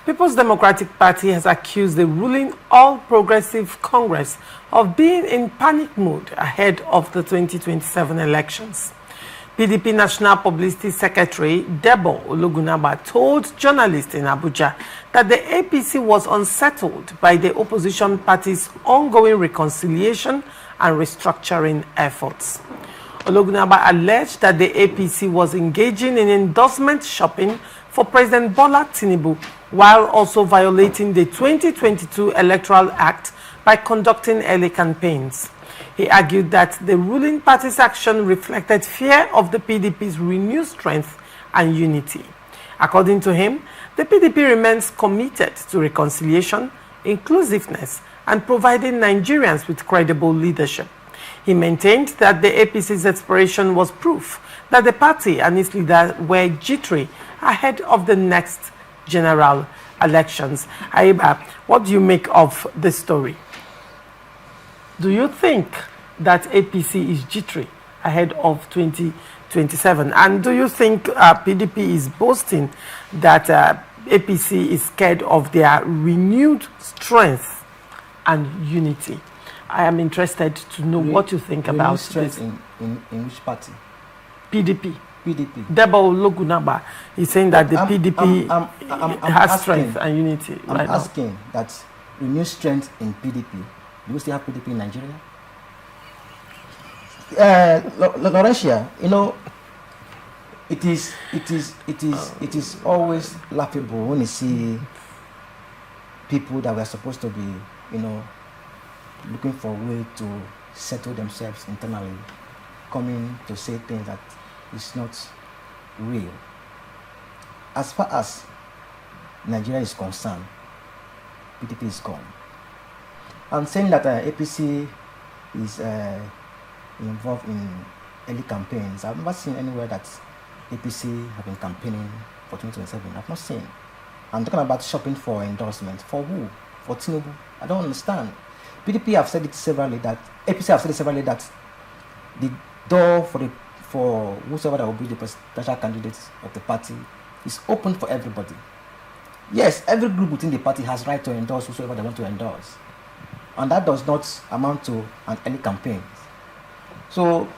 People's Democratic Party has accused the ruling All Progressive Congress of being in panic mode ahead of the 2027 elections. PDP National Publicity Secretary Debo Ologunagba told journalists in Abuja that the APC was unsettled by the opposition party's ongoing reconciliation and restructuring efforts. Ologunagba alleged that the APC was engaging in endorsement shopping for President Bola Tinubu while also violating the 2022 Electoral Act by conducting early campaigns. He argued that the ruling party's action reflected fear of the PDP's renewed strength and unity. According to him, the PDP remains committed to reconciliation, inclusiveness, and providing Nigerians with credible leadership. He maintained that the APC's expiration was proof that the party and its leaders were jittery ahead of the next general elections. Aiba, what do you make of this story? Do you think that APC is jittery ahead of 2027? And do you think PDP is boasting that APC is scared of their renewed strength and unity? I am interested to know what you think about strength this. In which party? PDP. PDP. Debo Ologunagba is saying that the PDP has strength and unity. I'm asking that renewed strength in PDP. Do we still have PDP in Nigeria? Laurentia, you know, it is always laughable when you see people that were supposed to be, you know, looking for a way to settle themselves internally, coming to say things that is not real. As far as Nigeria is concerned, PDP is gone. I'm saying that APC is involved in early campaigns. I've never seen anywhere that APC have been campaigning for 2027. I've not seen. I'm talking about shopping for endorsements. For who? For Tinubu? I don't understand. PDP have said it severally that APC have said it severally that the door for whoever that will be the presidential candidate of the party is open for everybody. Yes, every group within the party has right to endorse whoever they want to endorse. And that does not amount to an early campaign. So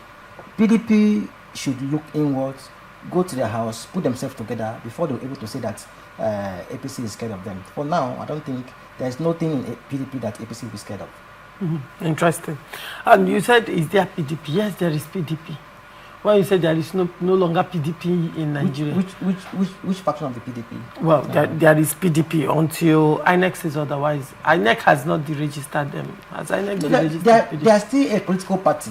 PDP should look inwards, go to their house, put themselves together before they're able to say that APC is scared of them. For now, I don't think there's nothing in PDP that APC will be scared of. Mm-hmm. Interesting. And you said, is there PDP? Yes, there is PDP. Well, you said there is no longer PDP in Nigeria. Which faction of the PDP? Well, there is PDP until INEC says otherwise. INEC has not deregistered them. Has INEC deregistered PDP? They are still a political party.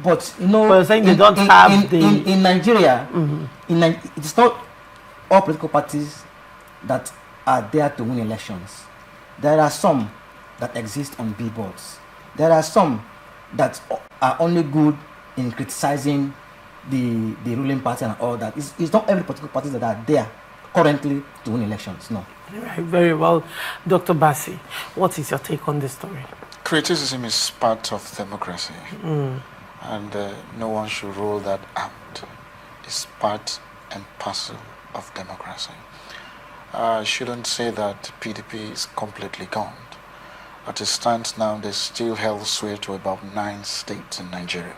But, you know, but you're saying they don't have in Nigeria, mm-hmm. It's not all political parties that are there to win elections. There are some that exist on billboards. There are some that are only good in criticizing the ruling party and all that. It's not every political party that are there currently to win elections, no. Right, very well. Dr. Bassi, what is your take on this story? Criticism is part of democracy. And no one should rule that out. It's part and parcel of democracy. I shouldn't say that PDP is completely gone. As it stands now, they still held sway to about 9 states in Nigeria.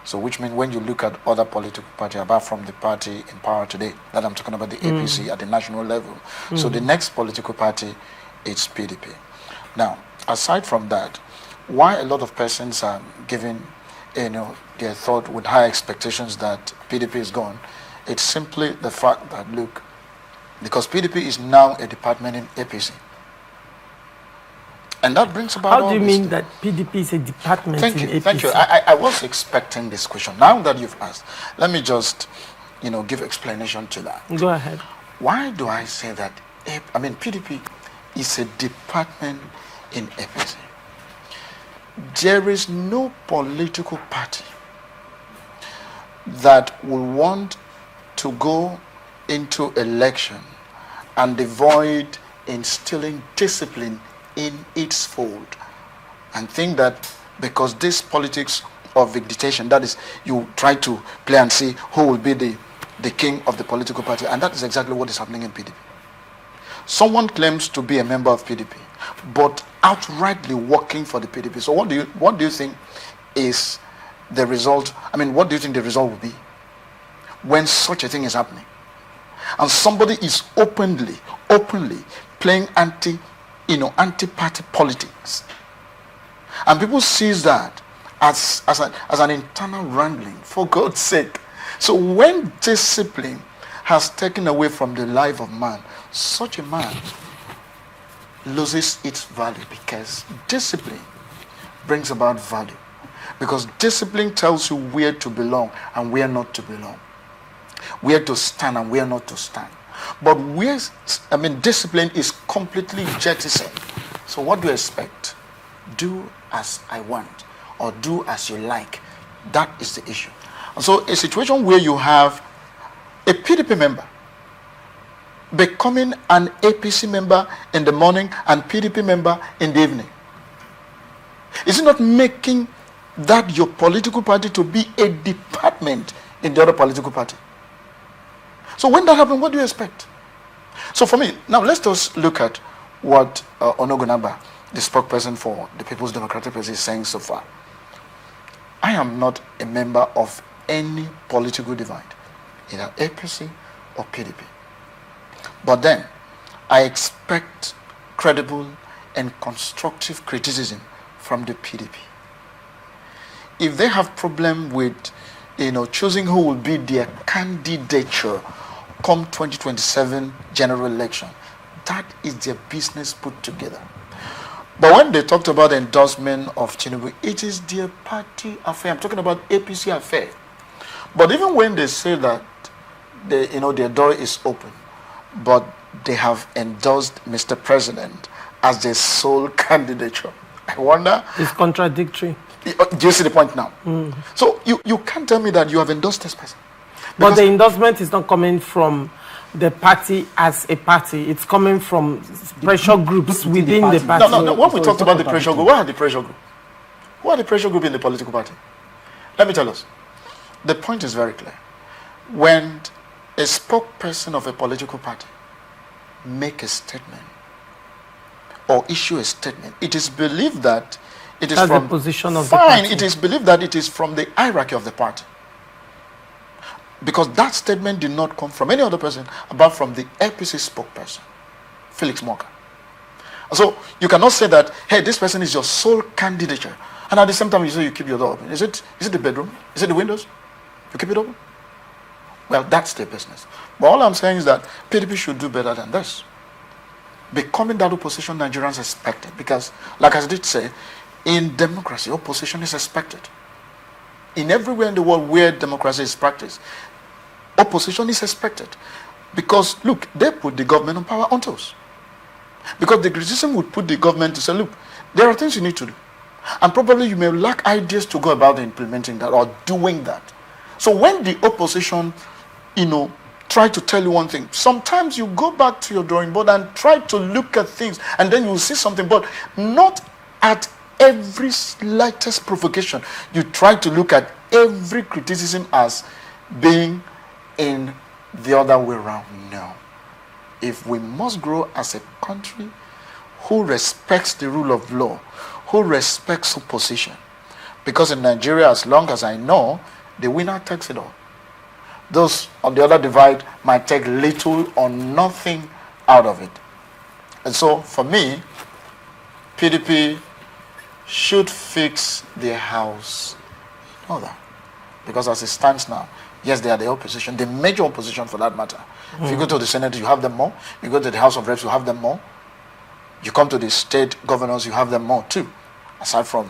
So which means when you look at other political parties, apart from the party in power today, that I'm talking about the APC at the national level. So the next political party is PDP. Now, aside from that, why a lot of persons are giving their thought with high expectations that PDP is gone, it's simply the fact that, look, because PDP is now a department in APC. And that brings about How do you mean that PDP is a department in APC? Thank you. I was expecting this question. Now that you've asked, let me just, give explanation to that. Go ahead. Why do I say that? PDP is a department in APC. There is no political party that will want to go into election and avoid instilling discipline in its fold and think that because this politics of dictation, that is, you try to play and see who will be the king of the political party, and that is exactly what is happening in PDP. someone claims to be a member of PDP, but outrightly working for the PDP. So what do you think is the result? I mean, what do you think the result will be when such a thing is happening? And somebody is openly playing anti-party politics. And people sees that as an internal wrangling, for God's sake. So when discipline has taken away from the life of man, such a man loses its value, because discipline brings about value. Because discipline tells you where to belong and where not to belong, where to stand and where not to stand. But discipline is completely jettisoned. So what do you expect? Do as I want or do as you like. That is the issue. And so a situation where you have a PDP member becoming an APC member in the morning and PDP member in the evening, is it not making that your political party to be a department in the other political party? So when that happens, what do you expect? So for me, now let's just look at what Ologunagba, the spokesperson for the People's Democratic Party, is saying so far. I am not a member of any political divide, either APC or PDP. But then, I expect credible and constructive criticism from the PDP. If they have problem with, choosing who will be their candidature come 2027 general election, that is their business put together. But when they talked about the endorsement of Tinubu, it is their party affair. I'm talking about APC affair. But even when they say that their door is open, but they have endorsed Mr. President as their sole candidature, I wonder. It's contradictory. Do you see the point now? So you can't tell me that you have endorsed this person. But the endorsement is not coming from the party as a party. It's coming from pressure groups within the party. No. When we talked about the pressure group, what are the pressure group? Who are the pressure group in the political party? Let me tell us. The point is very clear. When a spokesperson of a political party make a statement or issue a statement, it is believed that it is from the position of the party. It is believed that it is from the hierarchy of the party. Because that statement did not come from any other person apart from the APC spokesperson, Felix Morgan. So you cannot say that, hey, this person is your sole candidature, and at the same time you say you keep your door open. Is it the bedroom? Is it the windows? You keep it open? Well, that's their business. But all I'm saying is that PDP should do better than this. Becoming that opposition Nigerians expected. Because, like I did say, in democracy, opposition is expected. In everywhere in the world where democracy is practiced, opposition is expected. Because, look, they put the government on power on toes. Because the criticism would put the government to say, look, there are things you need to do. And probably you may lack ideas to go about implementing that or doing that. So when the opposition, try to tell you one thing, sometimes you go back to your drawing board and try to look at things, and then you'll see something, but not at every slightest provocation. You try to look at every criticism as being in the other way around. No. If we must grow as a country who respects the rule of law, who respects opposition, because in Nigeria, as long as I know, the winner takes it all. Those on the other divide might take little or nothing out of it. And so, for me, PDP should fix their house in order. Because as it stands now, yes, they are the opposition, the major opposition for that matter. If you go to the Senate, you have them more. You go to the House of Reps, you have them more. You come to the state governors, you have them more too, aside from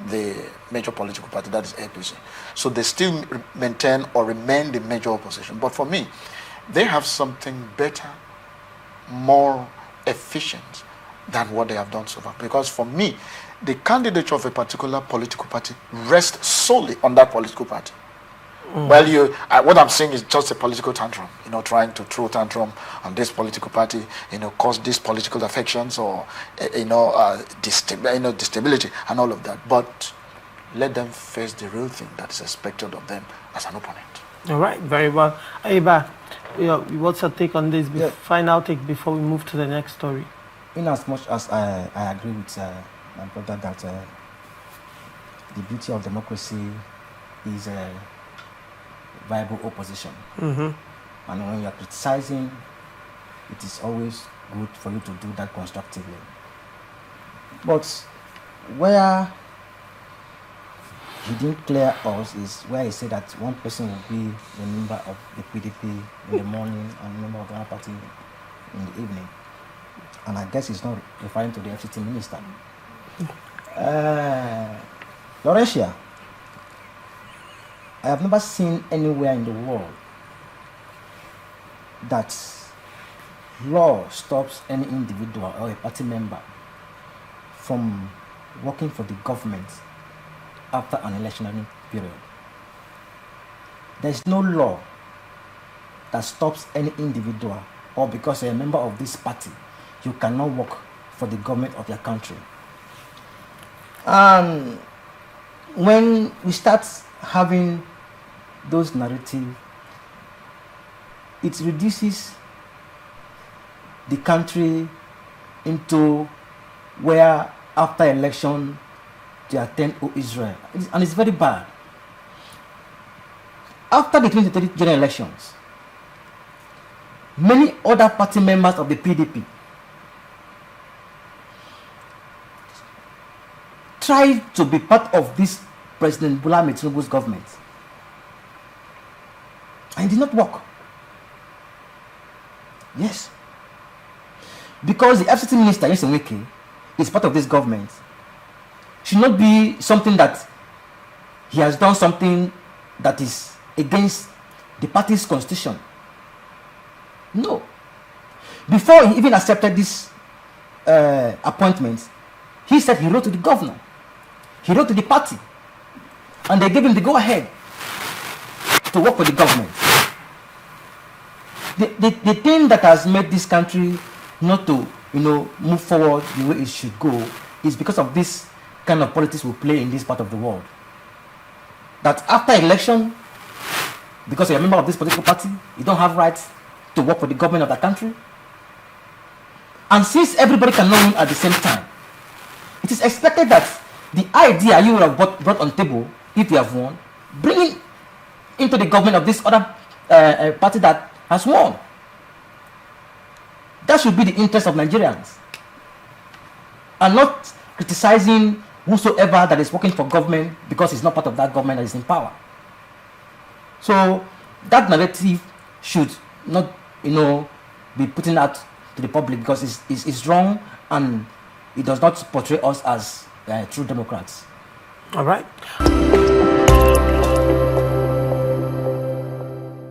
the major political party, that is APC. So they still maintain or remain the major opposition. But for me, they have something better, more efficient than what they have done so far. Because for me, the candidature of a particular political party rests solely on that political party. Well, what I'm saying is just a political tantrum, trying to throw tantrum on this political party, cause these political affections or, destability and all of that. But let them face the real thing that is expected of them as an opponent. All right, very well. Aiba, what's your take on this? Final take before we move to the next story. In as much as I agree with my brother that the beauty of democracy is a viable opposition. Mm-hmm. And when you are criticizing, it is always good for you to do that constructively. But where he didn't clear us is where he said that one person will be the member of the PDP in the morning and a member of the other party in the evening. And I guess he's not referring to the FCT minister. Laurasia, I have never seen anywhere in the world that law stops any individual or a party member from working for the government after an electionary period. There is no law that stops any individual, or because you're a member of this party, you cannot work for the government of your country. And when we start having those narratives, it reduces the country into where after election they attend Israel, and it's very bad. After the 2023 general elections, many other party members of the PDP tried to be part of this President Bola Ahmed Tinubu's government, and it did not work. Yes, because the FCT minister, Wike, is part of this government. Should not be something that he has done something that is against the party's constitution. No. Before he even accepted this appointment, he said he wrote to the governor, he wrote to the party, and they gave him the go-ahead to work for the government. The thing that has made this country not to, move forward the way it should go is because of this kind of politics we play in this part of the world. That after election, because you're a member of this political party, you don't have rights to work for the government of that country. And since everybody cannot win at the same time, it is expected that the idea you would have brought on the table, if you have won, bring it into the government of this other party that has won. That should be the interest of Nigerians, and not criticizing whosoever that is working for government because he's not part of that government that is in power. So that narrative should not, be putting out to the public, because it's wrong and it does not portray us as true Democrats. All right.